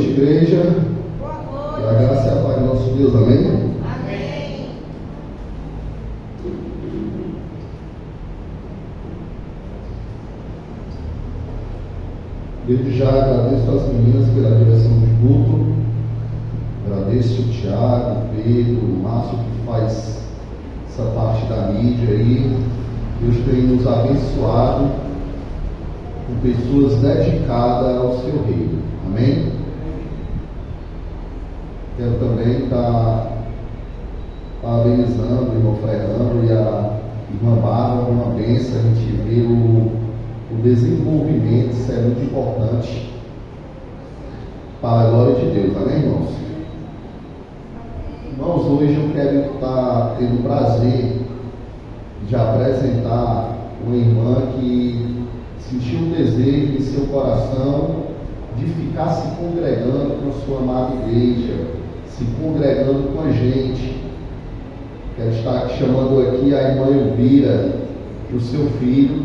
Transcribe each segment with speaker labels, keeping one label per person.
Speaker 1: noite, igreja.
Speaker 2: Boa
Speaker 1: Que a graça e a paz do nosso Deus, amém?
Speaker 2: Amém.
Speaker 1: Desde já agradeço às meninas pela direção do culto. Agradeço o Tiago, o Pedro, o Márcio que faz essa parte da mídia aí. Deus tem nos abençoado com pessoas dedicadas ao seu reino. Amém? Quero também estar parabenizando o irmão Fernando e a irmã Bárbara, uma bênção. A gente vê o desenvolvimento, isso é muito importante para a glória de Deus, amém, irmãos? Irmãos, hoje eu quero estar tendo o prazer de apresentar uma irmã que sentiu um desejo em seu coração de ficar se congregando com a sua amada igreja, se congregando com a gente. Quero estar chamando aqui a irmã Elvira e o seu filho,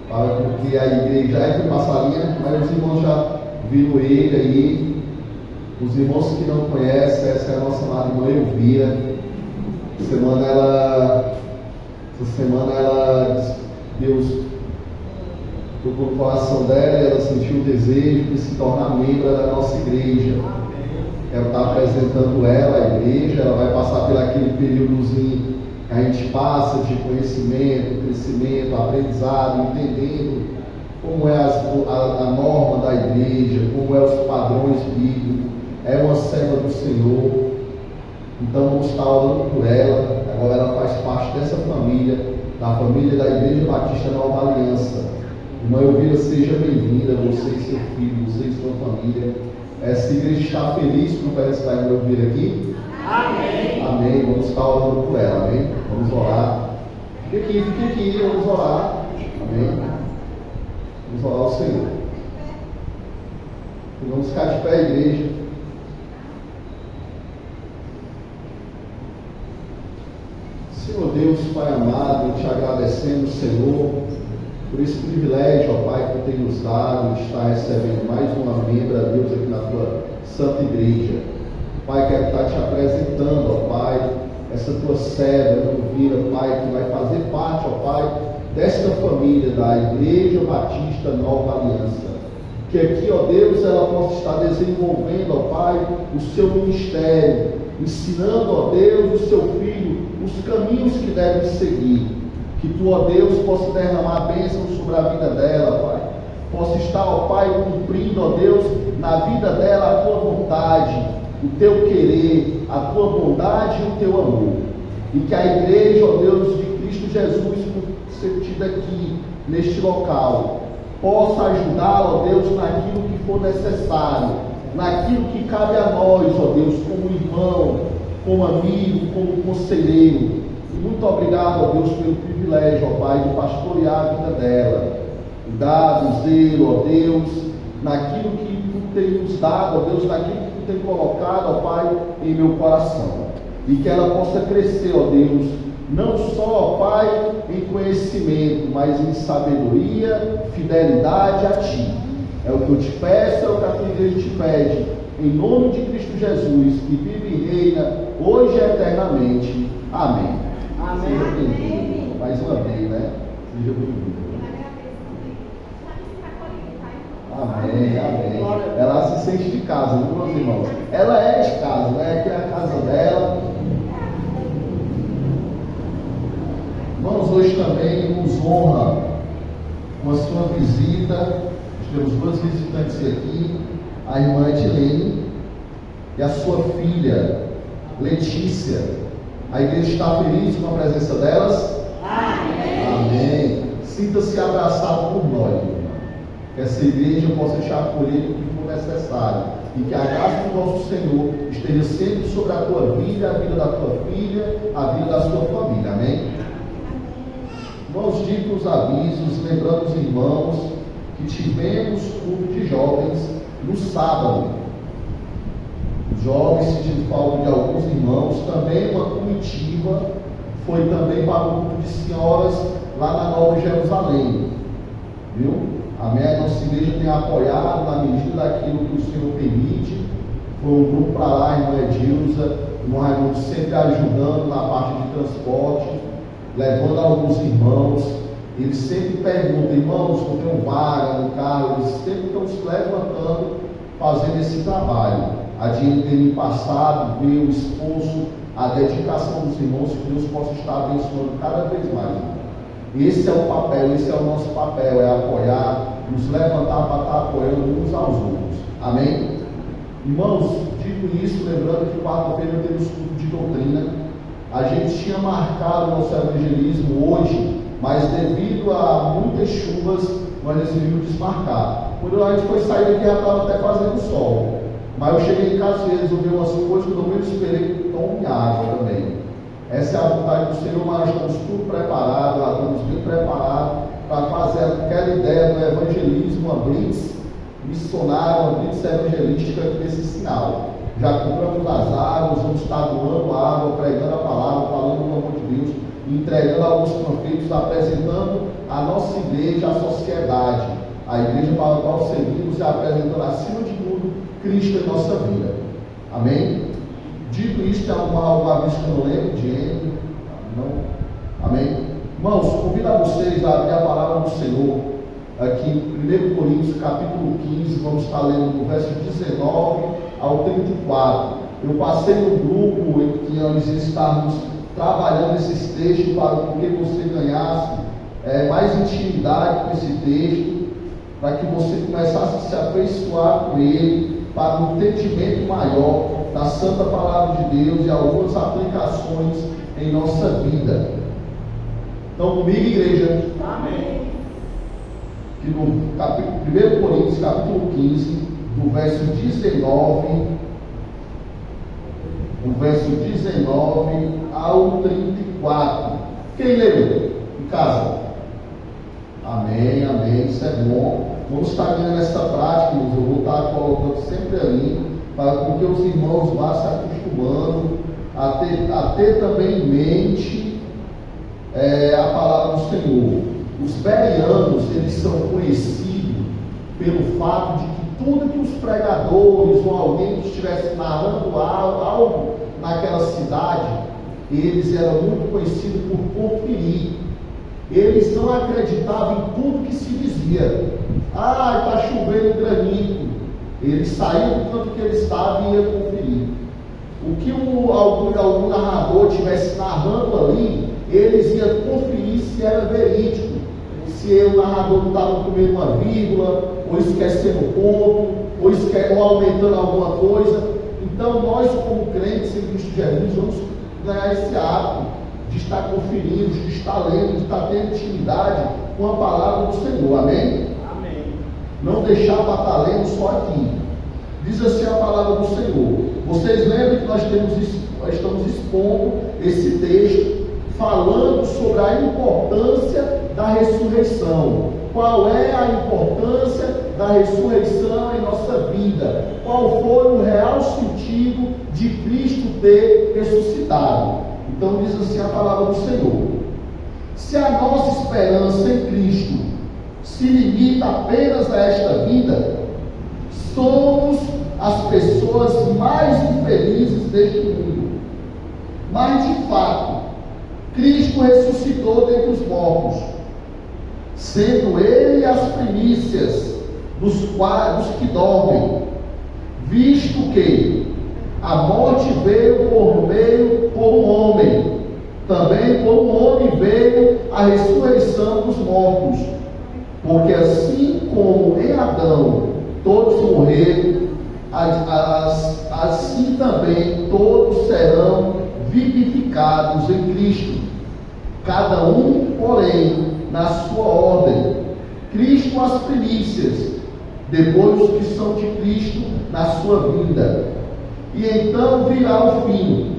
Speaker 1: porque a igreja já foi passarinha, mas os irmãos já viram ele aí. Os irmãos que não conhecem, essa é a nossa amada irmã Elvira. Essa semana ela, Deus tocou no coração dela e ela sentiu o desejo de se tornar membro da nossa igreja. Quero estar apresentando ela à igreja. Ela vai passar por aquele períodozinho que a gente passa de conhecimento, crescimento, aprendizado, entendendo como é a norma da igreja, como é os padrões bíblicos. É uma serva do Senhor. Então vamos estar orando por ela. Agora ela faz parte dessa família, da família da Igreja Batista Nova Aliança. Irmã Elvira, seja bem-vinda, você e seu filho, você e sua família. Essa igreja está feliz com o que vai me ouvir aqui?
Speaker 2: Amém.
Speaker 1: Amém. Vamos estar orando por ela, amém? Vamos orar. Fique aqui, vamos orar. Amém. Vamos orar ao Senhor. E vamos ficar de pé, igreja. Senhor Deus, Pai amado, te agradecemos, Senhor, por esse privilégio, ó Pai, que tem nos dado de estar recebendo mais uma membra, Deus, aqui na tua santa igreja. Pai, quero estar te apresentando, ó Pai, essa tua serva, Elvira, Pai, que vai fazer parte, ó Pai, desta família da Igreja Batista Nova Aliança. Que aqui, ó Deus, ela possa estar desenvolvendo, ó Pai, o seu ministério, ensinando, ó Deus, o seu filho, os caminhos que deve seguir. Que tu, ó Deus, possa derramar bênçãos sobre a vida dela, Pai. Possa estar, ó Pai, cumprindo, ó Deus, na vida dela a tua vontade, o teu querer, a tua bondade e o teu amor. E que a igreja, ó Deus, de Cristo Jesus, constituída aqui, neste local, possa ajudá-la, ó Deus, naquilo que for necessário, naquilo que cabe a nós, ó Deus, como irmão, como amigo, como conselheiro. E muito obrigado, ó Deus, pelo privilégio, ó Pai, de pastorear a vida dela. Cuidado, zelo, ó Deus, naquilo que tu tem nos dado, ó Deus, naquilo que tu tem colocado, ó Pai, em meu coração. E que ela possa crescer, ó Deus, não só, ó Pai, em conhecimento, mas em sabedoria, fidelidade a Ti. É o que eu te peço, é o que a tua igreja te pede, em nome de Cristo Jesus, que vive e reina, hoje e eternamente. Amém.
Speaker 2: Amém.
Speaker 1: Seja bem-vindo. Mais uma vez, né? Seja bem-vindo. Amém, amém. Ela se sente de casa, viu, meus irmãos? Ela é de casa, né? Aqui é a casa dela. Irmãos, hoje também nos honra com a sua visita. Temos duas visitantes aqui, a irmã Edilene e a sua filha Letícia. A igreja está feliz com a presença delas?
Speaker 2: Amém.
Speaker 1: Amém. Sinta-se abraçado por nós, irmã. Que essa igreja possa te acolher o que for necessário. E que a graça do nosso Senhor esteja sempre sobre a tua vida, a vida da tua filha, a vida da sua família. Amém? Irmãos, dito os avisos, lembrando os irmãos que tivemos culto de jovens no sábado. Os jovens, sentindo falta de alguns irmãos, também uma comitiva foi também para o culto de senhoras lá na Nova Jerusalém. Viu? Amém? A nossa igreja tem apoiado na medida daquilo que o Senhor permite. Foi um grupo para lá, a irmã Edilza, o irmão Raimundo sempre ajudando na parte de transporte, levando alguns irmãos. Eles sempre perguntam, irmãos, não tem vaga no carro, eles sempre estão se levantando, fazendo esse trabalho. A DNTN passado, ver o esforço, a dedicação dos irmãos, que Deus possa estar abençoando cada vez mais. Esse é o papel, esse é o nosso papel, é apoiar, nos levantar para estar apoiando uns aos outros. Amém? Irmãos, dito isso, lembrando que quarta-feira temos culto de doutrina. A gente tinha marcado o nosso evangelismo hoje, mas devido a muitas chuvas, nós decidimos desmarcar. Quando a gente foi sair daqui, já estava até fazendo sol. Mas eu cheguei em casa e resolvi umas coisas que eu não esperei que tome água também. Essa é a vontade do Senhor, mas estamos tudo preparados, já estamos bem preparados para fazer aquela ideia do evangelismo, uma blitz missionária, uma blitz evangelística desse sinal. Já compramos as águas, vamos estar doando água, pregando a palavra, falando do amor de Deus, entregando alguns panfletos, apresentando a nossa igreja, a sociedade, a igreja para a qual servimos e apresentando acima de tudo Cristo em nossa vida. Amém? Dito isto, tem alguma vez que eu não lembro de não? Amém? Irmãos, convido a vocês a abrir a palavra do Senhor aqui em 1 Coríntios capítulo 15, vamos estar lendo do verso 19 ao 34. Eu passei no grupo em que nós estávamos trabalhando esses textos para que você ganhasse mais intimidade com esse texto, para que você começasse a se afeiçoar com ele, para um entendimento maior da Santa Palavra de Deus e algumas aplicações em nossa vida. Então, comigo, igreja.
Speaker 2: Amém.
Speaker 1: Que no 1 Coríntios, capítulo 15, do verso 19, ao 34. Quem leu em casa? Amém, amém, isso é bom. Vamos estar vendo essa prática, eu vou estar colocando sempre ali, para que os irmãos vá se acostumando a ter também em mente a palavra do Senhor. Os bereanos, eles são conhecidos pelo fato de que tudo que os pregadores ou alguém que estivesse narrando algo naquela cidade, eles eram muito conhecidos por conferir. Eles não acreditavam em tudo que se dizia. Está chovendo granizo. Eles saíam do canto que eles estavam e iam conferir. O que algum narrador estivesse narrando ali, eles iam conferir se era verídico. Se o narrador não estava comendo uma vírgula, ou esquecendo ponto, ou aumentando alguma coisa. Então nós, como crentes em Cristo Jesus, vamos ganhar esse hábito de estar conferindo, de estar lendo, de estar tendo intimidade com a palavra do Senhor. Amém?
Speaker 2: Amém.
Speaker 1: Não deixar para estar lendo só aqui. Diz assim a palavra do Senhor. Vocês lembram que nós estamos expondo esse texto, falando sobre a importância da ressurreição. Qual é a importância da ressurreição em nossa vida? Qual foi o real sentido de Cristo ter ressuscitado? Então diz assim a palavra do Senhor: se a nossa esperança em Cristo se limita apenas a esta vida, somos as pessoas mais infelizes deste mundo. Mas de fato, Cristo ressuscitou dentre os mortos, sendo Ele as primícias dos que dormem, visto que a morte veio por um homem, também por um homem veio a ressurreição dos mortos, porque assim como em Adão todos morreram, assim também todos serão vivificados em Cristo, cada um, porém, na sua ordem. Cristo as primícias, depois os que são de Cristo na sua vinda. E então virá o fim,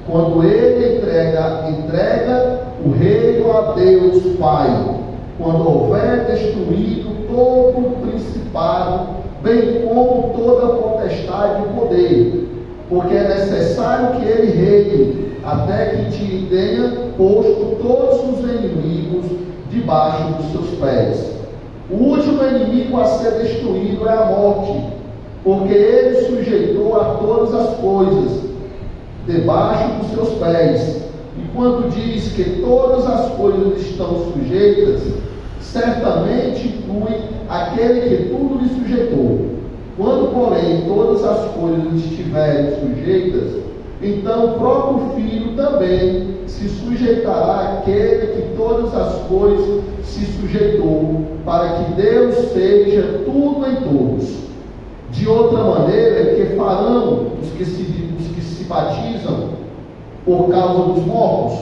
Speaker 1: quando ele entrega o reino a Deus Pai, quando houver destruído todo o principado, bem como toda potestade e poder, porque é necessário que ele reine, até que tenha posto todos os inimigos debaixo dos seus pés. O último inimigo a ser destruído é a morte, porque Ele sujeitou a todas as coisas debaixo dos seus pés. E quando diz que todas as coisas estão sujeitas, certamente inclui aquele que tudo lhe sujeitou. Quando, porém, todas as coisas estiverem sujeitas, então o próprio Filho também se sujeitará àquele que todas as coisas se sujeitou, para que Deus seja tudo em todos. De outra maneira, que farão os que se batizam por causa dos mortos?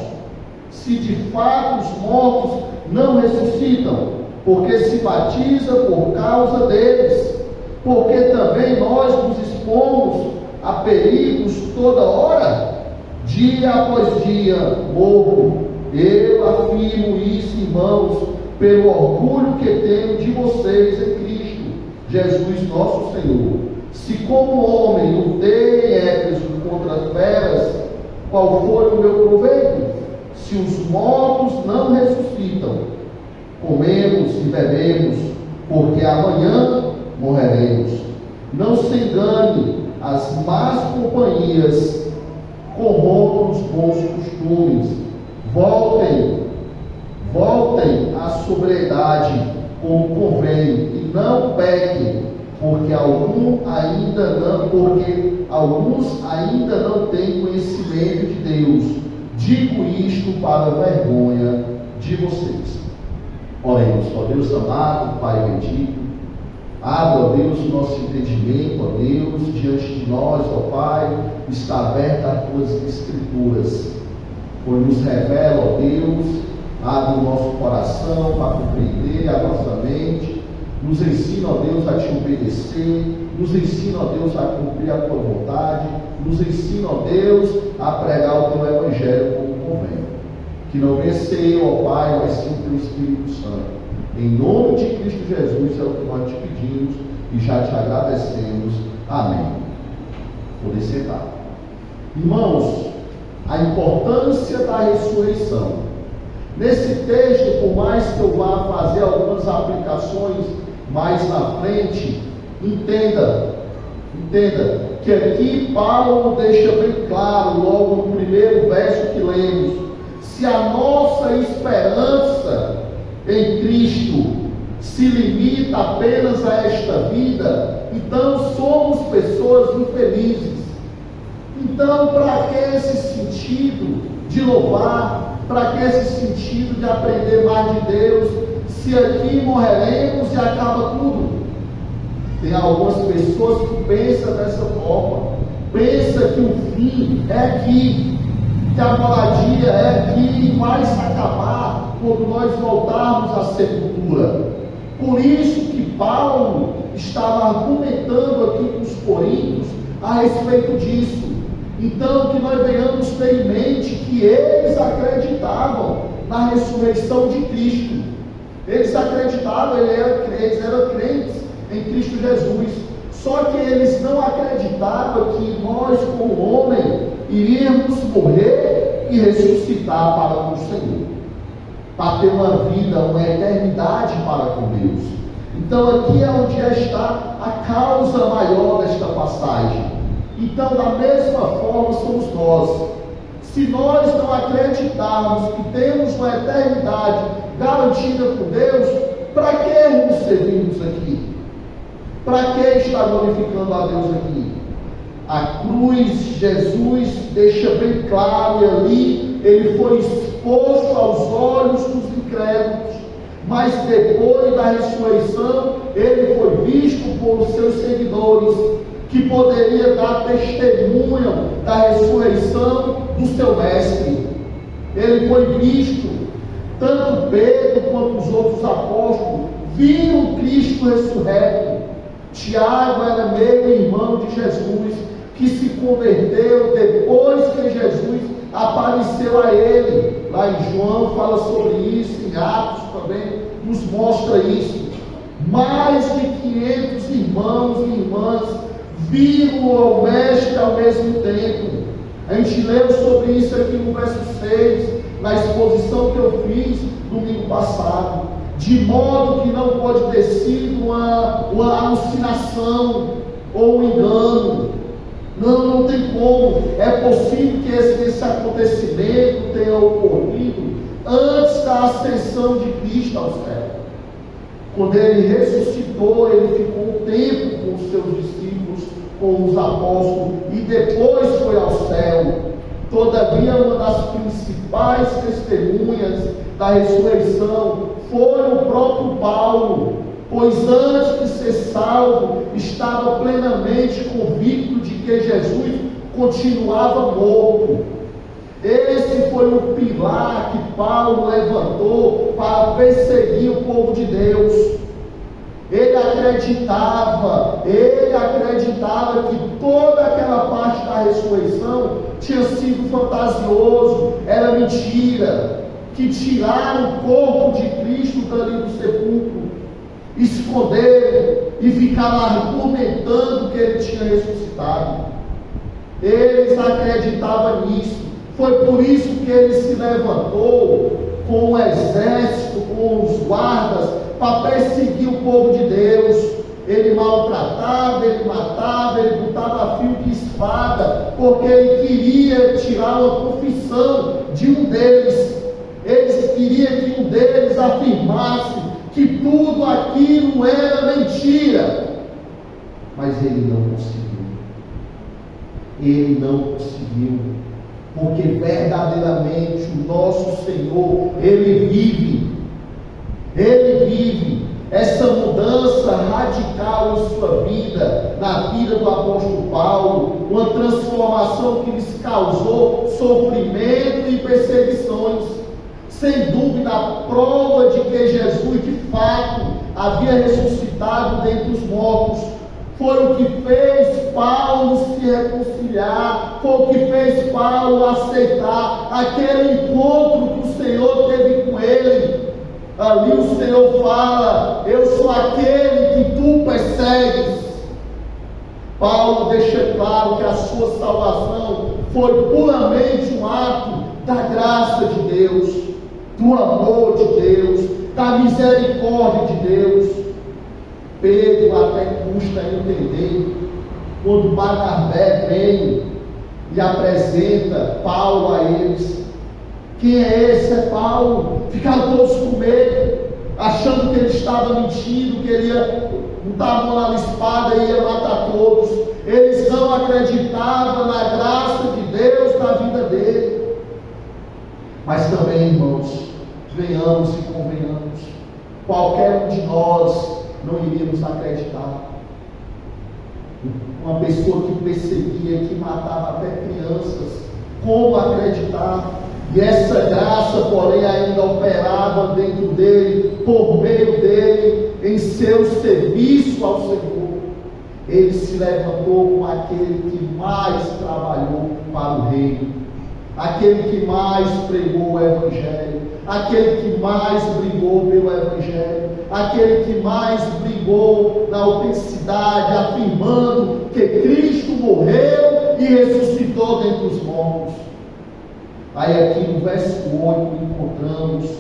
Speaker 1: Se de fato os mortos não ressuscitam, porque se batiza por causa deles, porque também nós nos expomos a perigos toda hora, dia após dia, morro. Eu afirmo isso, irmãos, pelo orgulho que tenho de vocês em Cristo Jesus nosso Senhor. Se como homem lutei em Éfeso contra feras, qual foi o meu proveito? Se os mortos não ressuscitam, comemos e bebemos, porque amanhã morreremos. Não se engane, as más companhias corrompem os bons costumes. Voltem à sobriedade como convém, e não pequem, porque alguns ainda não têm conhecimento de Deus. Digo isto para a vergonha de vocês. Oremos. Ó Deus amado, Pai bendito, abra, ó Deus, o nosso entendimento, ó Deus, diante de nós, ó Pai, está aberta as tuas escrituras, pois nos revela, ó Deus, abre o nosso coração para compreender a nossa mente, nos ensina, ó Deus, a te obedecer, nos ensina, ó Deus, a cumprir a tua vontade, nos ensina, ó Deus, a pregar o teu evangelho como convém. Que não venha ser eu, ó Pai, mas sim o teu Espírito Santo. Em nome de Cristo Jesus é o que nós te pedimos e já te agradecemos. Amém. Poder sentar. Irmãos, a importância da ressurreição. Nesse texto, por mais que eu vá fazer algumas aplicações mais na frente, entenda que aqui Paulo deixa bem claro, logo no primeiro verso que lemos, se a nossa esperança em Cristo se limita apenas a esta vida, então somos pessoas infelizes. Então, para que esse sentido de louvar, para que esse sentido de aprender mais de Deus, se aqui morreremos e acaba tudo? Tem algumas pessoas que pensam dessa forma, pensam que o fim é aqui, que a moradia é aqui e vai se acabar quando nós voltarmos à sepultura. Por isso que Paulo estava argumentando aqui com os coríntios a respeito disso. Então, que nós venhamos ter em mente que eles acreditavam na ressurreição de Cristo. Eles acreditavam, eles eram crentes em Cristo Jesus. Só que eles não acreditavam que nós, como homem, iríamos morrer e ressuscitar para o Senhor, para ter uma vida, uma eternidade para com Deus. Então aqui é onde está a causa maior desta passagem. Então, da mesma forma somos nós. Se nós não acreditarmos que temos uma eternidade garantida por Deus, para que nos servimos aqui? Para que estar glorificando a Deus aqui? A cruz, Jesus deixa bem claro, e ali ele foi exposto aos olhos dos incrédulos, mas depois da ressurreição, ele foi visto por seus seguidores, que poderia dar testemunho da ressurreição do seu mestre. Ele foi visto, tanto Pedro quanto os outros apóstolos viram Cristo ressurreto. Tiago era meio irmão de Jesus, que se converteu depois que Jesus apareceu a ele. Lá em João fala sobre isso, em Atos também nos mostra isso. Mais de 500 irmãos e irmãs viram ao mestre ao mesmo tempo. A gente leu sobre isso aqui no verso 6, na exposição que eu fiz domingo passado. De modo que não pode ter sido uma alucinação, ou um engano. Não tem como. É possível que esse acontecimento tenha ocorrido antes da ascensão de Cristo ao céu. Quando ele ressuscitou, ele ficou um tempo com os seus discípulos, com os apóstolos, e depois foi ao céu. Todavia, uma das principais testemunhas da ressurreição foi o próprio Paulo, pois antes de ser salvo, estava plenamente convicto de que Jesus continuava morto. Esse foi o pilar que Paulo levantou para perseguir o povo de Deus. Ele acreditava que toda aquela parte da ressurreição tinha sido fantasioso, era mentira, que tiraram o corpo de Cristo dali do sepulcro, esconderam e ficaram argumentando que ele tinha ressuscitado. Eles acreditavam nisso. Foi por isso que ele se levantou com o exército, com os guardas, para perseguir o povo de Deus. Ele maltratava, ele matava, ele botava fio de espada, porque ele queria tirar uma confissão de um deles. Eles queriam que um deles afirmasse que tudo aquilo era mentira. Mas ele não conseguiu. Ele não conseguiu. Porque verdadeiramente o nosso Senhor, Ele vive. Ele vive. Essa mudança radical em sua vida, na vida do apóstolo Paulo, uma transformação que lhes causou sofrimento e perseguições. Sem dúvida, a prova de que Jesus de fato havia ressuscitado dentre os mortos foi o que fez Paulo se reconciliar, foi o que fez Paulo aceitar aquele encontro que o Senhor teve com ele. Ali o Senhor fala: eu sou aquele que tu persegues. Paulo deixa claro que a sua salvação foi puramente um ato da graça de Deus, do amor de Deus, da misericórdia de Deus. Pedro até custa entender quando Barnabé vem e apresenta Paulo a eles. Quem é esse? É Paulo. Ficaram todos com medo, achando que ele estava mentindo, que ele ia botar a mão na espada e ia matar todos. Eles não acreditavam na graça de Deus na vida dele. Mas também, irmãos, venhamos e convenhamos, qualquer um de nós não iríamos acreditar. Uma pessoa que perseguia, que matava até crianças, como acreditar? E essa graça, porém, ainda operava dentro dele, por meio dele, em seu serviço ao Senhor. Ele se levantou como aquele que mais trabalhou para o reino, aquele que mais pregou o Evangelho, aquele que mais brigou pelo Evangelho, aquele que mais brigou na autenticidade, afirmando que Cristo morreu e ressuscitou dentre os mortos. Aí aqui no verso 8 encontramos,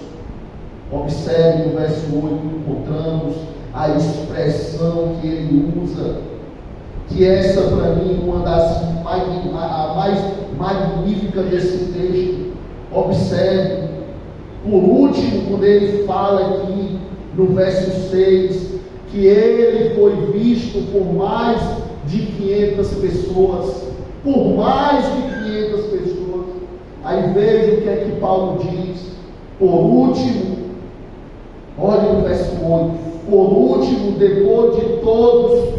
Speaker 1: observe no verso 8, encontramos a expressão que ele usa, que essa para mim é uma das mais magníficas desse texto. Observe, por último, quando ele fala aqui no verso 6, que ele foi visto por mais de 500 pessoas, por mais de 500 pessoas. Aí veja o que é que Paulo diz, por último, olha no verso 8, por último, depois de todos,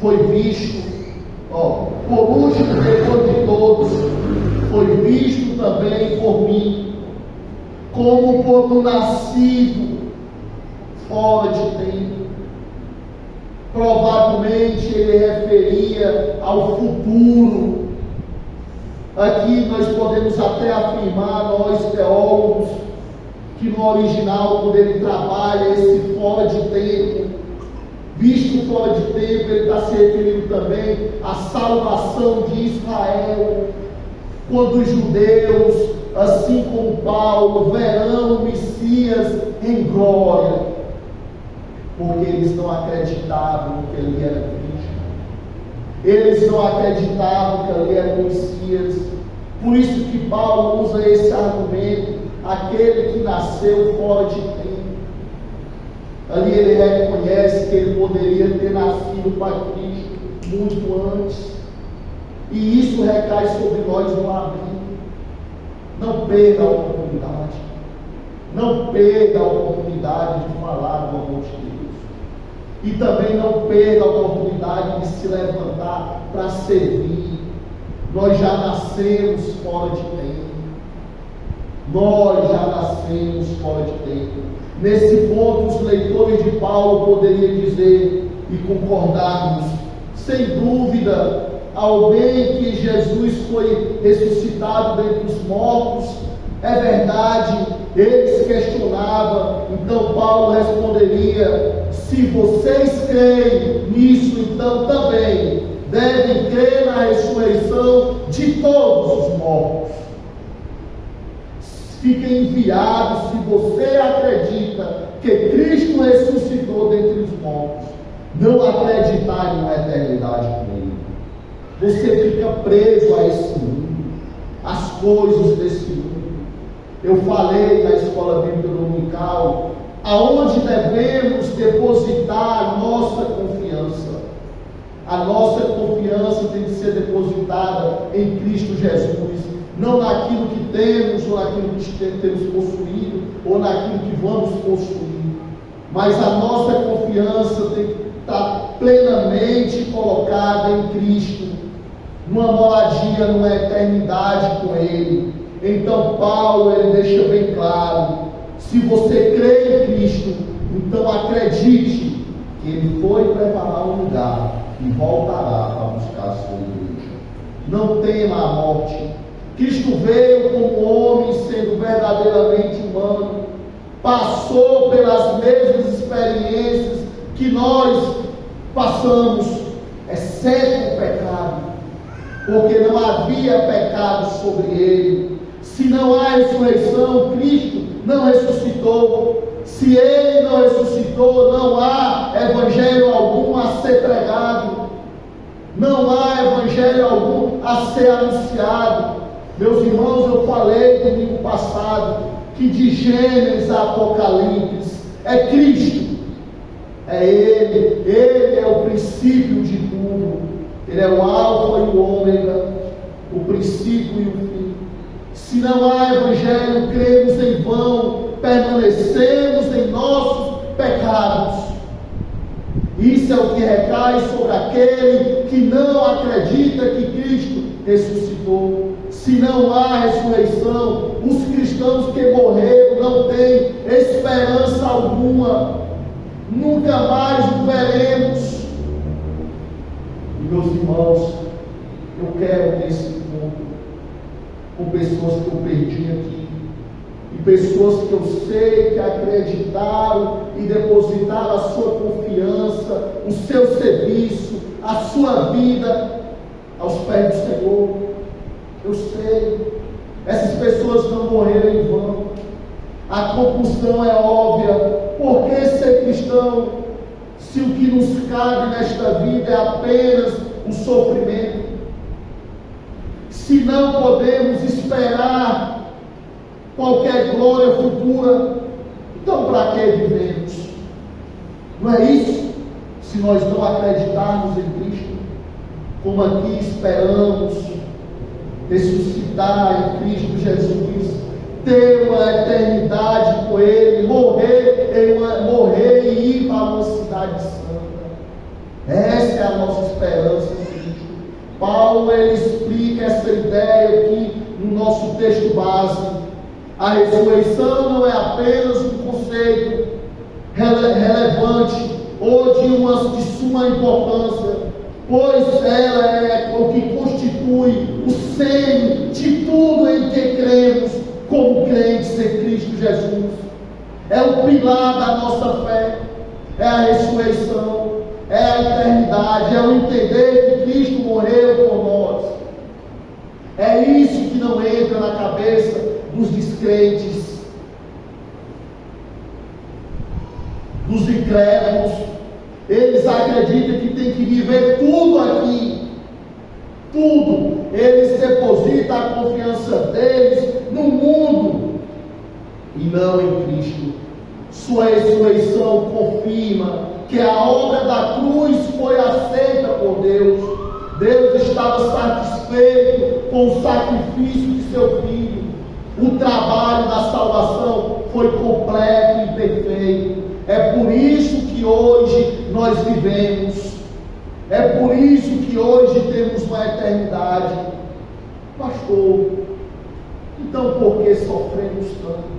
Speaker 1: foi visto, por último, depois de todos, foi visto também por mim, como por um nascido fora de tempo. Provavelmente ele referia ao futuro. Aqui nós podemos até afirmar, nós teólogos, que no original, quando ele trabalha esse fora de tempo, visto fora de tempo, ele está se referindo também à salvação de Israel. quando os judeus, assim como Paulo, verão o Messias em glória, porque eles não acreditavam que ele era Cristo, eles não acreditavam que ele era o Messias. Por isso que Paulo usa esse argumento: aquele que nasceu fora de tempo. Ali ele reconhece que ele poderia ter nascido para Cristo muito antes, e isso recai sobre nós no abrir. Não perca a oportunidade, não perca a oportunidade de falar do amor de Deus, e também não perca a oportunidade de se levantar para servir. Nós já nascemos fora de tempo, nós já nascemos fora de tempo. Nesse ponto, os leitores de Paulo poderiam dizer e concordarmos, sem dúvida, ao bem que Jesus foi ressuscitado dentre os mortos. É verdade, eles questionavam. Então Paulo responderia: se vocês creem nisso, então também devem crer na ressurreição de todos os mortos. Fica enviado, se você acredita que Cristo ressuscitou dentre os mortos, não acreditar em uma eternidade com Ele. Você fica preso a esse mundo, às coisas desse mundo. Eu falei na escola bíblica dominical, aonde devemos depositar a nossa confiança. A nossa confiança tem que ser depositada em Cristo Jesus, não naquilo que temos, ou naquilo que temos possuído, ou naquilo que vamos possuir, mas a nossa confiança tem que estar plenamente colocada em Cristo, numa moradia, numa eternidade com Ele. Então Paulo, ele deixa bem claro: se você crê em Cristo, então acredite que Ele foi preparar um lugar e voltará para buscar a sua igreja. Não tema a morte. Cristo veio como homem, sendo verdadeiramente humano, passou pelas mesmas experiências que nós passamos, exceto o pecado, porque não havia pecado sobre ele. Se não há ressurreição, Cristo não ressuscitou. Se ele não ressuscitou, não há evangelho algum a ser pregado, não há evangelho algum a ser anunciado. Meus irmãos, eu falei domingo passado que de Gênesis a Apocalipse é Cristo, é Ele é o princípio de tudo, Ele é o alfa e o ômega, o princípio e o fim. Se não há evangelho, cremos em vão, permanecemos em nossos pecados. Isso é o que recai sobre aquele que não acredita que Cristo ressuscitou. Se não há ressurreição, os cristãos que morreram não têm esperança alguma, nunca mais o veremos. E meus irmãos, eu quero nesse ponto, com pessoas que eu perdi aqui, e pessoas que eu sei que acreditaram e depositaram a sua confiança, o seu serviço, a sua vida aos pés do Senhor. Eu sei, essas pessoas não morreram em vão. A conclusão é óbvia: por que ser cristão, se o que nos cabe nesta vida é apenas o sofrimento? Se não podemos esperar qualquer glória futura, então para que vivemos? Não é isso? Se nós não acreditarmos em Cristo, como aqui esperamos ressuscitar em Cristo Jesus, ter uma eternidade com Ele, morrer e ir para uma cidade santa. Essa é a nossa esperança em Cristo. Paulo, ele explica essa ideia aqui no nosso texto base. A ressurreição não é apenas um conceito relevante ou de suma importância, pois ela é o que constitui o centro de tudo em que cremos como crentes em Cristo Jesus. É o pilar da nossa fé, é a ressurreição, é a eternidade, é o entender que Cristo morreu por nós. É isso que Eles acreditam que tem que viver tudo aqui. Tudo. Eles depositam a confiança deles no mundo e não em Cristo. Sua ressurreição confirma que a obra da cruz foi aceita por Deus. Deus estava satisfeito com o sacrifício de seu Filho. O trabalho da salvação foi completo e perfeito. É por isso que hoje nós vivemos. É por isso que hoje temos uma eternidade. Pastor, então por que sofremos tanto?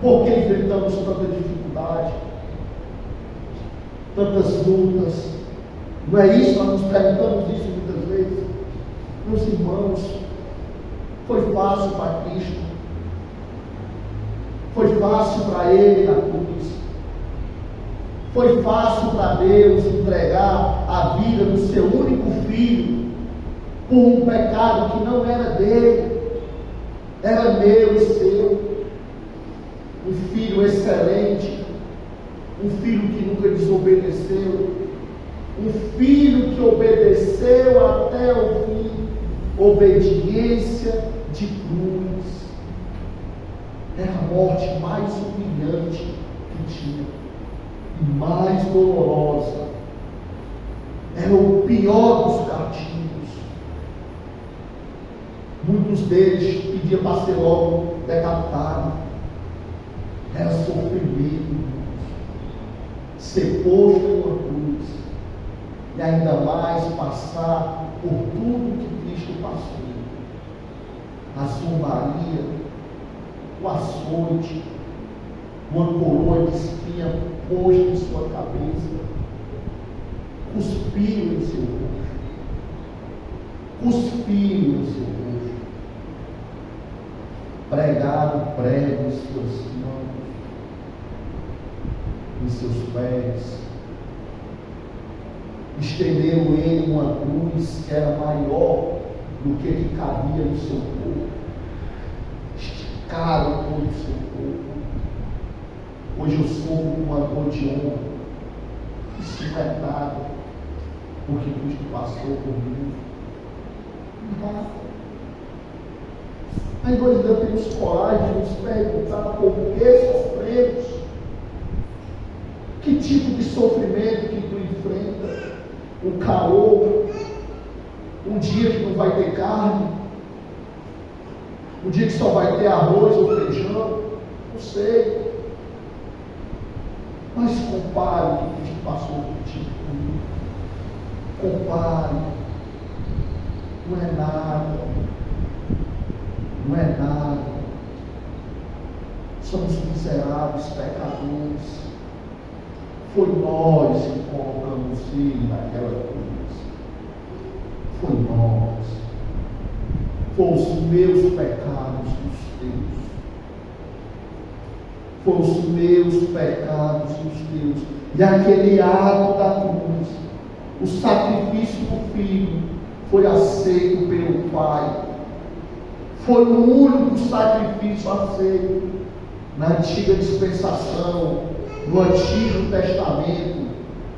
Speaker 1: Por que enfrentamos tanta dificuldade? Tantas lutas? Não é isso? Nós nos perguntamos isso muitas vezes. Meus irmãos, foi fácil para Cristo. Foi fácil para Ele na cruz. Foi fácil para Deus entregar a vida do seu único filho por um pecado que não era dele, era meu e seu. Um filho excelente, um filho que nunca desobedeceu, um filho que obedeceu até o fim, obediência de cruz. Era a morte mais humilhante que tinha e mais dolorosa. Era o pior dos castigos. Muitos deles pediam para ser logo decapitado. Era sofrimento, ser posto em uma cruz, e ainda mais passar por tudo que Cristo passou: a zombaria, o açoite, uma coroa de espinha posta em sua cabeça, cuspiram em seu rosto, cuspiram em seu rosto, pregaram prego em suas mãos, em seus pés, estenderam ele uma cruz que era maior do que cabia no seu corpo, esticaram todo o seu corpo. Hoje eu sofro com uma dor de honra, isso não é nada, porque Cristo passou por mim. Nada. Aí nós ainda temos coragem de nos perguntar por que sofremos. Que tipo de sofrimento que tu enfrenta? Um calor, um dia que não vai ter carne, um dia que só vai ter arroz ou feijão, não sei. Mas compare o que Cristo passou contigo, comigo. Compare. Não é nada. Não é nada. Somos miseráveis pecadores. Foi nós que colocamos Ele naquela cruz. Foi nós. Foi os meus pecados dos teus. Foi os meus pecados dos teus. E aquele ato da cruz, o sacrifício do Filho, foi aceito pelo Pai. Foi o único sacrifício aceito na antiga dispensação, no Antigo Testamento.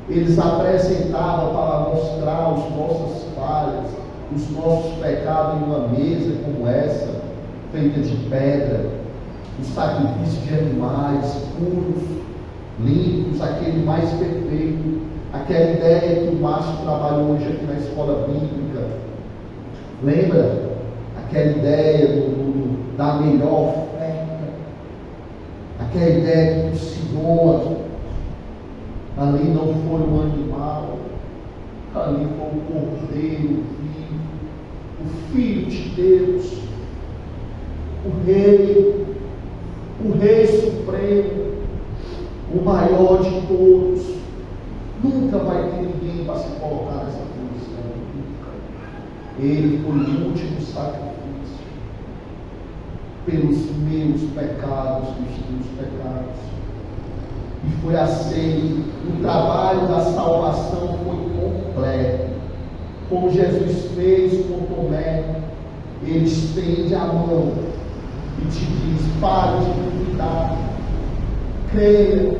Speaker 1: Eles apresentavam para mostrar as nossas falhas, os nossos pecados em uma mesa como essa, feita de pedra, o sacrifício de animais puros, limpos, aquele mais perfeito, aquela ideia que o Márcio trabalhou hoje aqui na escola bíblica. Lembra? Aquela ideia da melhor oferta, aquela ideia que o Senhor, ali não foi um animal, ali foi o Cordeiro vivo, o Filho de Deus, o Rei Supremo, o maior de todos. Nunca vai ter ninguém para se colocar nessa posição, nunca. Ele foi o último sacrifício pelos meus pecados, pelos teus pecados, e foi aceito. O trabalho da salvação foi completo. Como Jesus fez com Tomé, ele estende a mão e te diz: pare de duvidar, creia,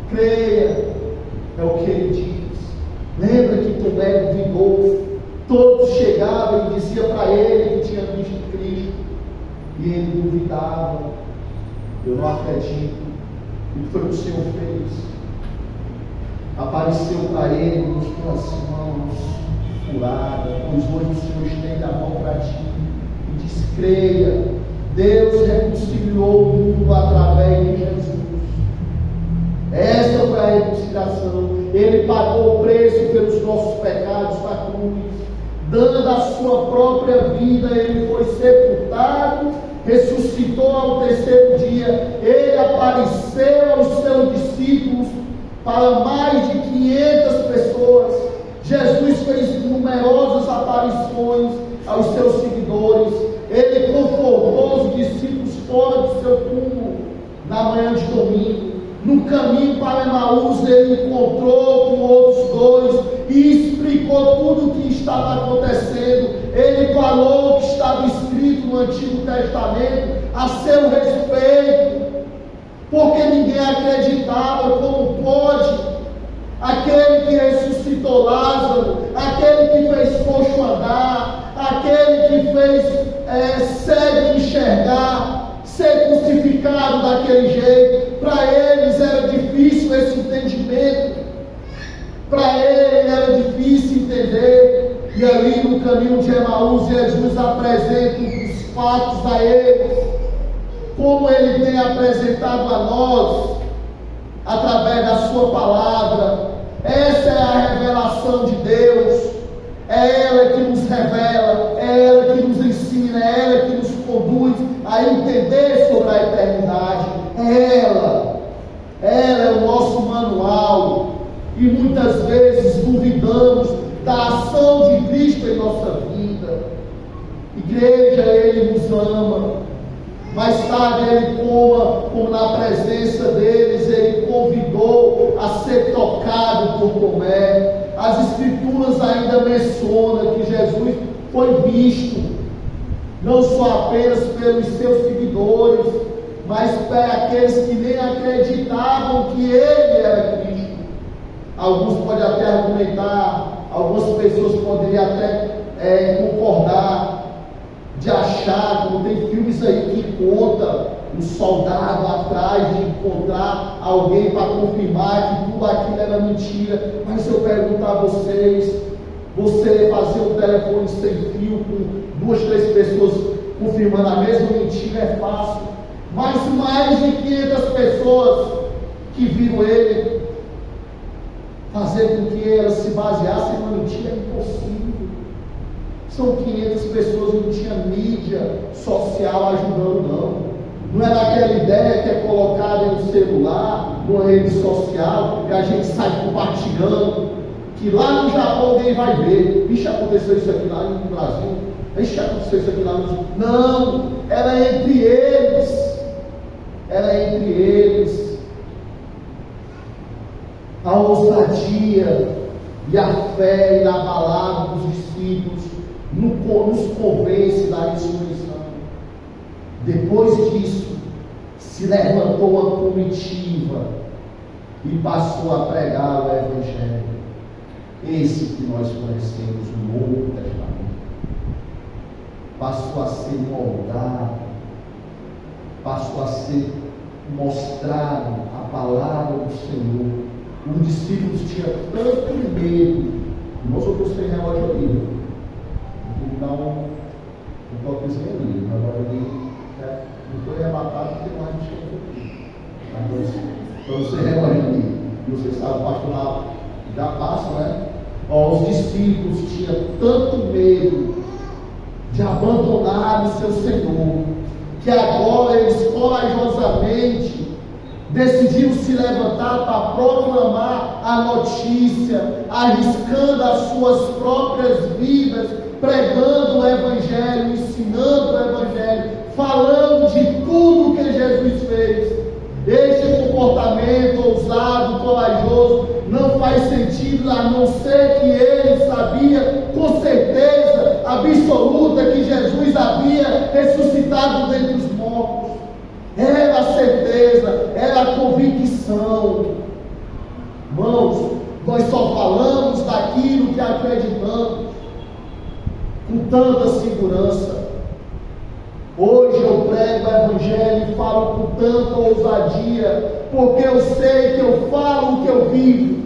Speaker 1: Creia, é o que ele diz. Lembra que Tomé duvidou, todos chegavam e diziam para ele que tinha visto Cristo, e ele duvidava. Eu não acredito. O que foi que o Senhor fez? Apareceu para ele, mostrou as mãos furadas, pois hoje o Senhor estende a mão para ti e diz: creia, Deus reconciliou o mundo através de Jesus. Essa foi a reconciliação. Ele pagou o preço pelos nossos pecados na cruz, dando a sua própria vida. Ele foi sepultado, ressuscitou ao terceiro dia. Ele apareceu aos seus discípulos para mais de 500 pessoas. Jesus fez numerosas aparições aos seus seguidores. Ele confortou os discípulos fora do seu túmulo na manhã de domingo. No caminho para Emaús, ele encontrou com outros dois e explicou tudo o que estava acontecendo. Ele falou o que estava escrito no Antigo Testamento a seu respeito, porque ninguém acreditava. Como pode aquele que ressuscitou Lázaro, aquele que fez coxo andar, aquele que fez cego enxergar, ser crucificado daquele jeito? Para eles era difícil esse entendimento, para ele era difícil entender. E ali no caminho de Emaús, Jesus apresenta os fatos a eles, como ele tem apresentado a nós através da sua palavra. Essa é a revelação de Deus. É ela que nos revela, é ela que nos ensina, é ela que nos conduz a entender sobre a eternidade. Ela é o nosso manual. E muitas vezes duvidamos da ação de Cristo em nossa vida. Igreja, Ele nos ama. Mais tarde Ele, como na presença deles, Ele convidou a ser tocado por Tomé. As Escrituras ainda mencionam que Jesus foi visto, não só apenas pelos seus seguidores, mas para aqueles que nem acreditavam que Ele era Cristo. Alguns podem até argumentar, algumas pessoas poderiam até concordar, de achar, como tem filmes aí que conta um soldado atrás de encontrar alguém para confirmar que tudo aquilo era mentira. Mas eu pergunto a vocês, você fazer um telefone sem fio com 2, 3 pessoas confirmando a mesma mentira é fácil, mas mais de 500 pessoas que viram ele fazer com que elas se baseassem numa mentira é impossível. São 500 pessoas e não tinha mídia social ajudando, não. Não é daquela ideia que é colocada no celular, numa rede social, que a gente sai compartilhando, que lá no Japão alguém vai ver. Vixe, aconteceu isso aqui lá no Brasil. Vixe, aconteceu isso aqui lá no Brasil. Não, era entre eles. Era entre eles. A ousadia e a fé inabalável dos discípulos nos convence da ressurreição. Depois disso, se levantou uma comitiva e passou a pregar o Evangelho, esse que nós conhecemos no Novo Testamento. Passou a ser moldado, passou a ser mostrado a palavra do Senhor. Os discípulos tinham tanto medo. Nós outros têm relógio ali. Dá um toquezinho ali. Agora ali não foi arrebatado porque mais não chega aqui. Então você relógio ali. E você sabe, o pastor já passa, né? Os discípulos tinham tanto medo de abandonar o seu Senhor, que agora eles corajosamente decidiram se levantar para proclamar a notícia, arriscando as suas próprias vidas, pregando o Evangelho, ensinando o Evangelho, falando de tudo que Jesus fez. Este comportamento ousado, corajoso, não faz sentido, a não ser que ele sabia com certeza absoluta que Jesus havia ressuscitado dentre os mortos. Era a certeza, era a convicção. nós só falamos daquilo que acreditamos, com tanta segurança. Hoje eu prego o Evangelho e falo com tanta ousadia, porque eu sei que eu falo o que eu vivo.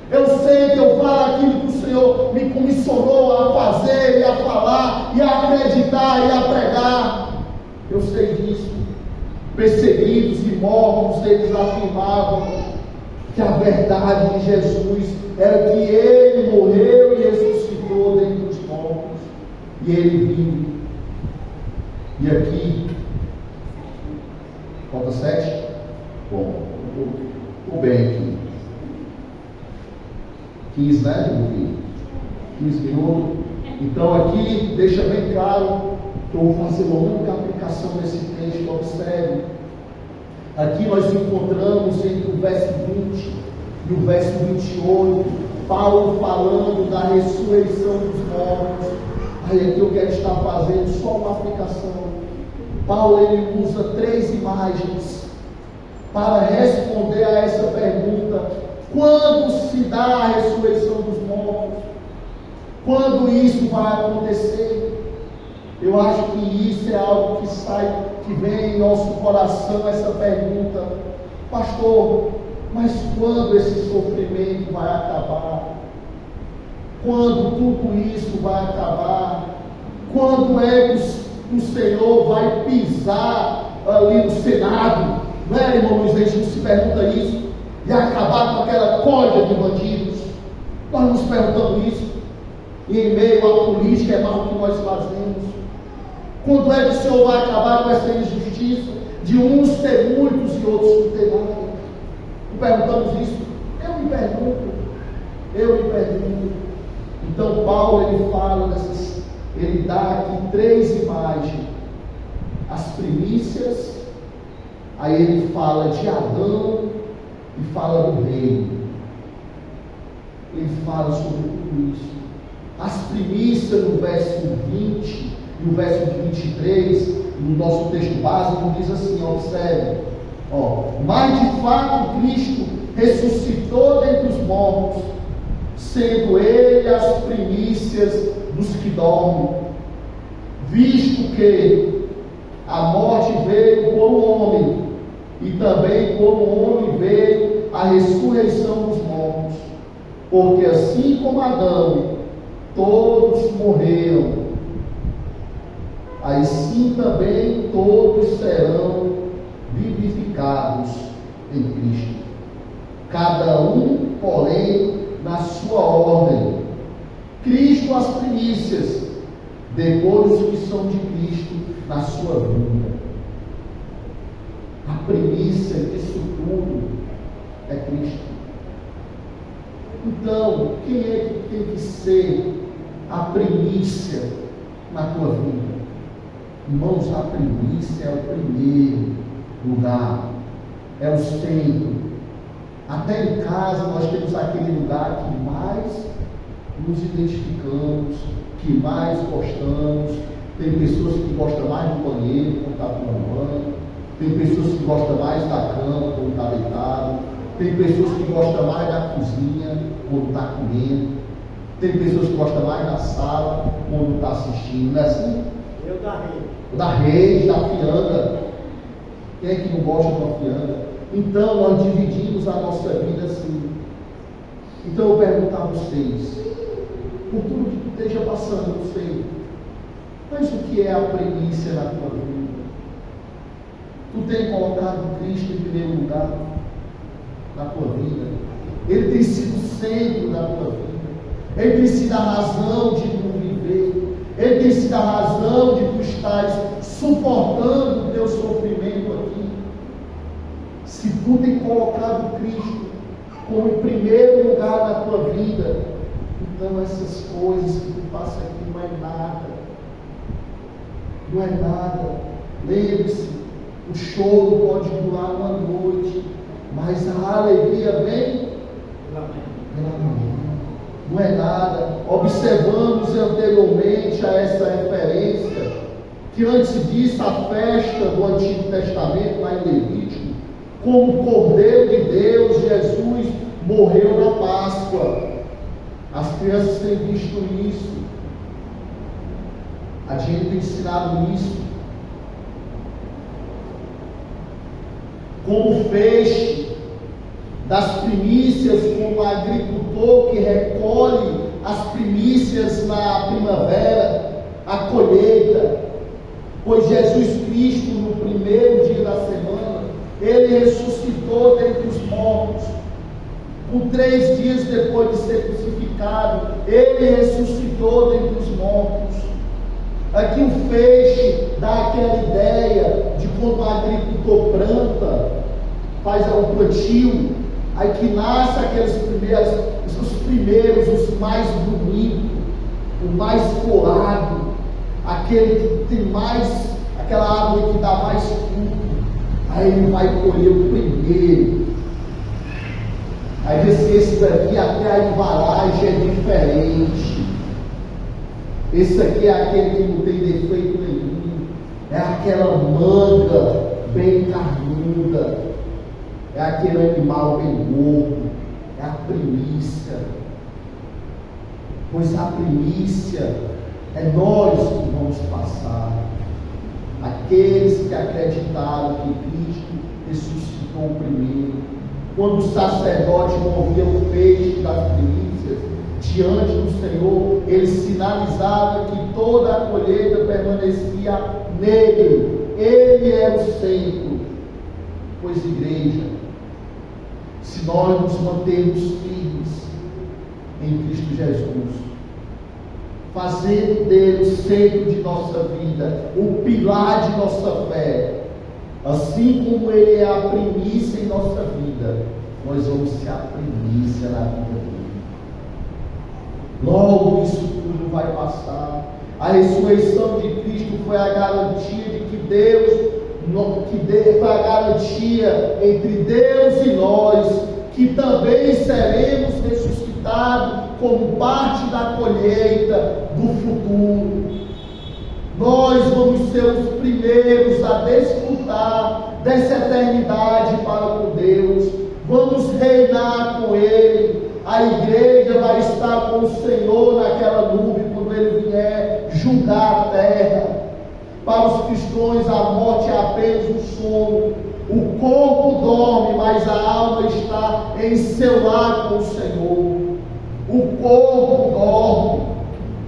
Speaker 1: Eu sei que eu falo aquilo que o Senhor me comissionou a fazer, e a falar, e a acreditar, e a pregar. Eu sei disso. Perseguidos e mortos, eles afirmavam que a verdade de Jesus era que Ele morreu e ressuscitou dentre os mortos, e Ele vive. E aqui, falta 7? Bom, estou bem aqui. 15, né, meu filho? 15 minutos. Então aqui, deixa bem claro que eu vou fazer uma única aplicação desse texto. Observe. Aqui nós encontramos entre o verso 20 e o verso 28, Paulo falando da ressurreição dos mortos. Aí aqui eu quero estar fazendo só uma aplicação. Paulo ele usa 3 imagens para responder a essa pergunta: quando se dá a ressurreição dos mortos? Quando isso vai acontecer? Eu acho que isso é algo que vem em nosso coração, essa pergunta: pastor, mas quando esse sofrimento vai acabar? Quando tudo isso vai acabar? Quando é que o Senhor vai pisar ali no Senado? Não é, irmão Luiz? A gente não se pergunta isso? E acabar com aquela corda de bandidos? Nós nos perguntamos isso. E em meio à política é mal que nós fazemos. Quando é que o Senhor vai acabar com essa injustiça de uns ter muitos e outros não ter nada? Não perguntamos isso? Eu me pergunto. Então Paulo ele fala ele dá aqui 3 imagens: as primícias, aí ele fala de Adão e fala do reino. Ele fala sobre tudo isso. As primícias no verso 20 e o verso 23, no nosso texto básico, diz assim, observe, mas de fato Cristo ressuscitou dentre os mortos, sendo Ele as primícias dos que dormem, visto que a morte veio por um homem, e também por um homem veio a ressurreição dos mortos, porque assim como Adão, todos morreram, assim também todos serão vivificados em Cristo, cada um, porém, na sua ordem. Cristo as primícias, depois os que são de Cristo na sua vinda. A primícia disso tudo é Cristo. Então, quem é que tem que ser a primícia na tua vida? Irmãos, a primícia é o primeiro lugar, é o centro. Até em casa nós temos aquele lugar que mais nos identificamos, que mais gostamos. Tem pessoas que gostam mais do banheiro quando está tomando banho, tem pessoas que gostam mais da cama quando está deitado, tem pessoas que gostam mais da cozinha quando está comendo, tem pessoas que gostam mais da sala quando está assistindo, não é assim?
Speaker 3: Eu da rede.
Speaker 1: Da rede, da fianga. Quem é que não gosta de uma fianga? Então nós dividimos a nossa vida assim. Então eu pergunto a vocês, por tudo que tu esteja passando, eu sei, mas o que é a primícia na tua vida? Tu tem colocado Cristo em primeiro lugar na tua vida? Ele tem sido o centro da tua vida. Ele tem sido a razão de tu viver. Ele tem sido a razão de tu estares suportando o teu sofrimento aqui. Se tu tem colocado Cristo como em primeiro lugar na tua vida, então essas coisas que tu passa aqui não é nada. Não é nada. Lembre-se, o choro pode durar uma noite, mas a alegria vem pela manhã. Não é nada. Observamos anteriormente a essa referência que antes disso a festa do Antigo Testamento, lá em Levítico, como Cordeiro de Deus, Jesus morreu na Páscoa. Páscoa, as crianças têm visto isso, a gente tem ensinado isso, como feixe das primícias, como agricultor que recolhe as primícias na primavera, a colheita, pois Jesus Cristo, no primeiro dia da semana, ele ressuscitou dentre os mortos. Com 3 dias depois de ser crucificado, ele ressuscitou dentre os mortos. Aqui o feixe dá aquela ideia de quando o agricultor planta, faz o plantio, aí que nasce os primeiros, os mais bonitos, o mais colado, aquele que tem mais, aquela árvore que dá mais fruto, aí ele vai colher o primeiro. Aí vê se esse daqui até a embalagem é diferente. Esse aqui é aquele que não tem defeito nenhum. É aquela manga bem carnuda. É aquele animal bem gordo. É a primícia. Pois a primícia é nós que vamos passar. Aqueles que acreditaram que Cristo ressuscitou primeiro. Quando o sacerdote movia o feixe das primícias diante do Senhor, ele sinalizava que toda a colheita permanecia nele. Ele é o centro. Pois, igreja, se nós nos mantermos firmes em Cristo Jesus, fazendo dele o centro de nossa vida, o pilar de nossa fé, assim como ele é a primícia em nossa vida, nós vamos ser a primícia na vida dele. Logo isso tudo vai passar. A ressurreição de Cristo foi a garantia de que foi a garantia entre Deus e nós, que também seremos ressuscitados como parte da colheita do futuro. Nós vamos ser os primeiros a desfrutar dessa eternidade para com Deus. Vamos reinar com Ele. A igreja vai estar com o Senhor naquela nuvem quando Ele vier julgar a terra. Para os cristãos, a morte é apenas um sono. O corpo dorme, mas a alma está em seu lar com o Senhor. O corpo dorme,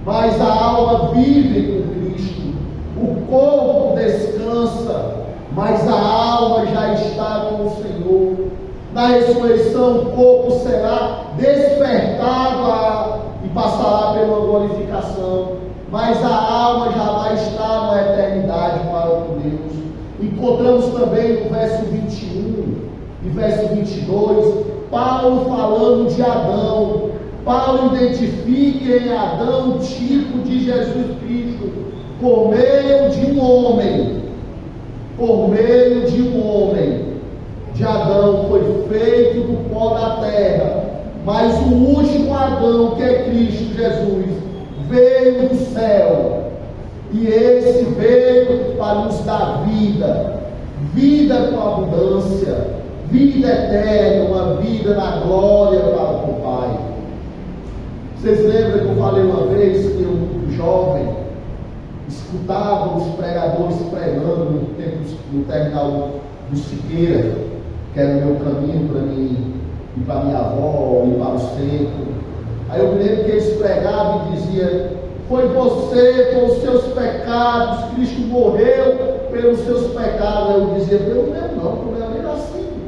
Speaker 1: mas a alma vive com Cristo. O corpo descansa, mas a alma já está com o Senhor. Na ressurreição, o corpo será despertado e passará pela glorificação, mas a alma já vai estar na eternidade para com Deus. Encontramos também no verso 21 e verso 22, Paulo falando de Adão. Paulo identifica em Adão o tipo de Jesus Cristo, por meio de um homem, de Adão foi feito do pó da terra, mas o último Adão, que é Cristo Jesus, veio do céu, e esse veio para nos dar vida com abundância, vida eterna, uma vida na glória para o Pai. Vocês lembram que eu falei uma vez que eu, muito jovem, escutava os pregadores pregando no terminal do Siqueira, que era o meu caminho para mim ir para minha avó, ir para o centro. Aí eu me lembro que eles pregavam e diziam: foi você com os seus pecados, Cristo morreu pelos seus pecados. Aí eu dizia: eu não lembro não, porque eu era nem nascido.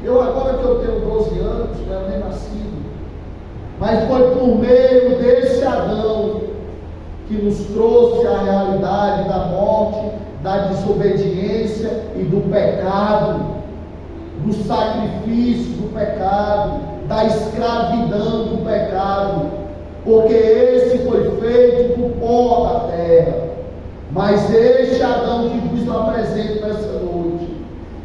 Speaker 1: Agora que eu tenho 12 anos, eu era nem nascido. Mas foi por meio desse Adão que nos trouxe a realidade da morte, da desobediência e do pecado, do sacrifício do pecado, da escravidão do pecado, porque esse foi feito do pó da terra. Mas este Adão que vos apresento nessa noite,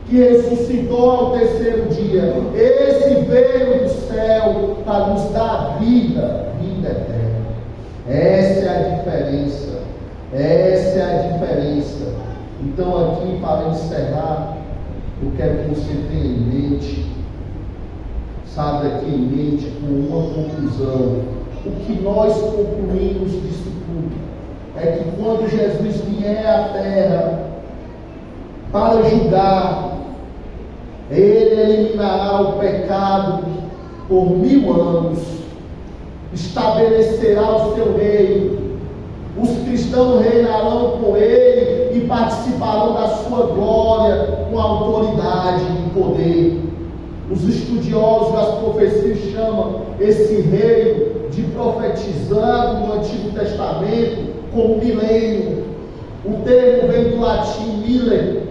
Speaker 1: que ressuscitou ao terceiro dia, esse veio do céu para nos dar vida eterna. Essa é a diferença. Então, aqui, para encerrar, eu quero que você tenha em mente: sabe, aqui em mente com uma conclusão. O que nós concluímos disso tudo é que quando Jesus vier à terra para julgar, Ele eliminará o pecado por 1000 anos, estabelecerá o seu reino. Os cristãos reinarão com Ele e participarão da sua glória com autoridade e poder. Os estudiosos das profecias chamam esse reino de profetizado no Antigo Testamento como milênio. O termo vem do latim mille,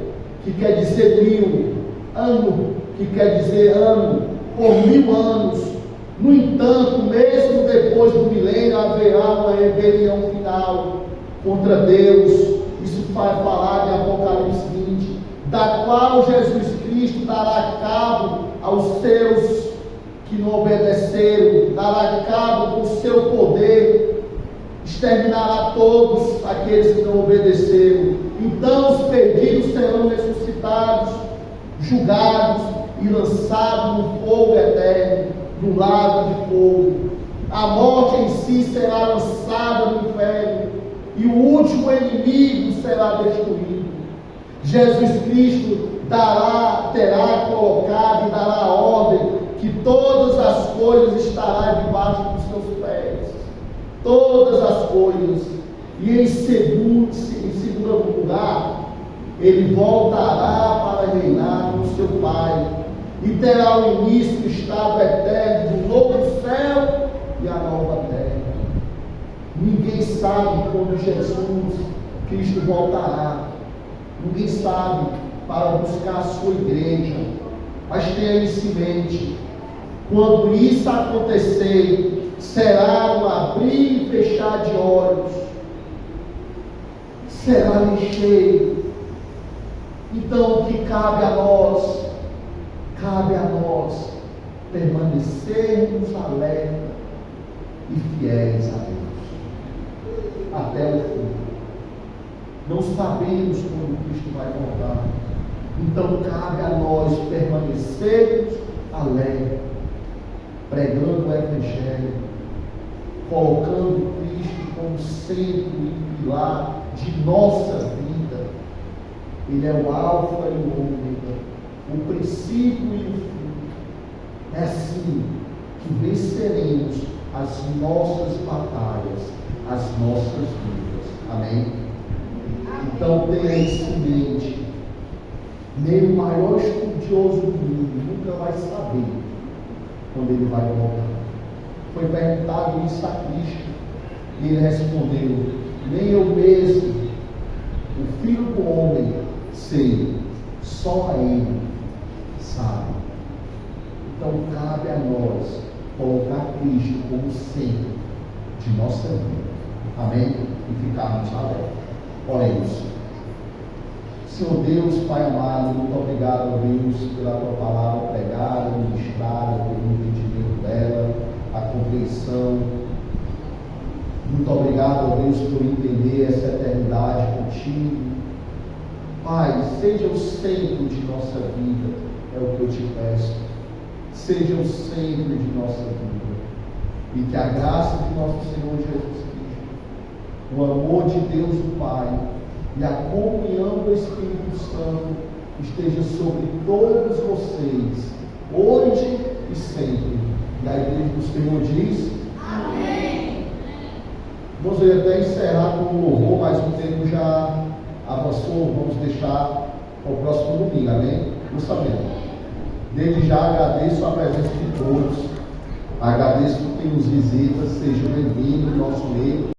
Speaker 1: que quer dizer 1000, ano, que quer dizer ano, por 1000 anos. No entanto, mesmo depois do milênio, haverá uma rebelião final contra Deus. Isso vai falar em Apocalipse 20, da qual Jesus Cristo dará cabo aos seus que não obedeceram, dará cabo com o seu poder, exterminará todos aqueles que não obedeceram. Então os perdidos serão ressuscitados, julgados e lançados no fogo eterno, no lago de fogo. A morte em si será lançada no inferno e o último inimigo será destruído. Jesus Cristo terá colocado e dará ordem que todas as coisas estarão debaixo dos seus pés. Todas as coisas. E em segundo lugar, Ele voltará para reinar com seu Pai e terá o início do estado eterno do novo céu e a nova terra. Ninguém sabe quando Jesus Cristo voltará. Ninguém sabe, para buscar a sua igreja. Mas tenha isso em mente: quando isso acontecer, será um abrir e fechar de olhos, será ligeiro. Então o que cabe a nós? Cabe a nós permanecermos alerta e fiéis a Deus até o fim. Não sabemos quando Cristo vai voltar. Então cabe a nós permanecermos alerta, pregando o Evangelho, colocando Cristo como centro e pilar de nossa vida. Ele é o alfa e o ômega, o princípio e o fim. É assim que venceremos as nossas batalhas, as nossas vidas. Amém? Então tenha isso em mente. Nem o maior estudioso do mundo nunca vai saber quando ele vai voltar. Foi perguntado isso a Cristo e ele respondeu: nem eu mesmo, o Filho do Homem, sei, só a Ele sabe. Então cabe a nós colocar Cristo como centro de nossa vida. Amém? E ficarmos alerta. Oremos. Senhor Deus, Pai amado, muito obrigado, Deus, pela Tua palavra pregada, ministrada, pelo entendimento dela, a compreensão. Muito obrigado, Deus, por entender essa eternidade contigo. Pai, seja o centro de nossa vida, é o que eu te peço. Seja o centro de nossa vida. E que a graça de nosso Senhor Jesus Cristo, o amor de Deus o Pai e a comunhão do Espírito Santo esteja sobre todos vocês, hoje e sempre. E a igreja do Senhor diz: amém. Vamos até encerrar com o louvor, mas o tempo já avançou. Vamos deixar para o próximo domingo, amém? Justamente. Desde já agradeço a presença de todos. Agradeço quem nos visita. Sejam bem-vindos no nosso meio.